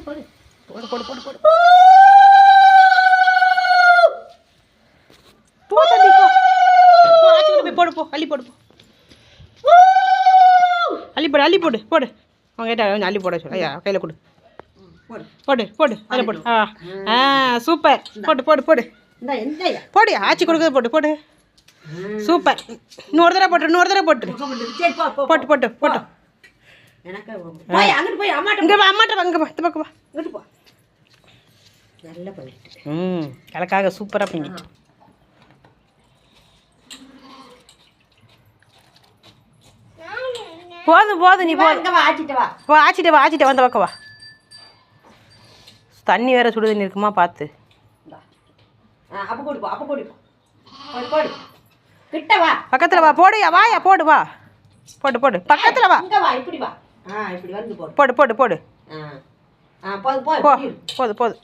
போடு போடு போடு போடு போடு போடு போ அள்ளி போடு போ அள்ளி போடு அள்ளி போடு போடு அவங்க கிட்ட கொஞ்சம் அள்ளி போட சொல்லு ஐயா கையில் கொடு போடு போடு அதில் போடு சூப்பர் போடு போடு போடு போடு ஆச்சி கொடுக்குறது போட்டு போடு சூப்பர் இன்னொரு தடவை போட்டு போட்டு போட்டு போட்டு இங்கே வா அம்மாட்ட வாங்க வா இந்த பக்கம் வா நல்லா பண்ணிட்டு எனக்காக சூப்பராக பண்ணிட்டு போதும் நீ போதும் ஆச்சிட்டு வந்த பக்கம் வா தண்ணி வேற சுடு தண்ணி இருக்குமா பார்த்து பக்கத்தில் வா போடுயா வாயா போடு வா போடு போடு பக்கத்தில் வா போடு போடு போடு போது போது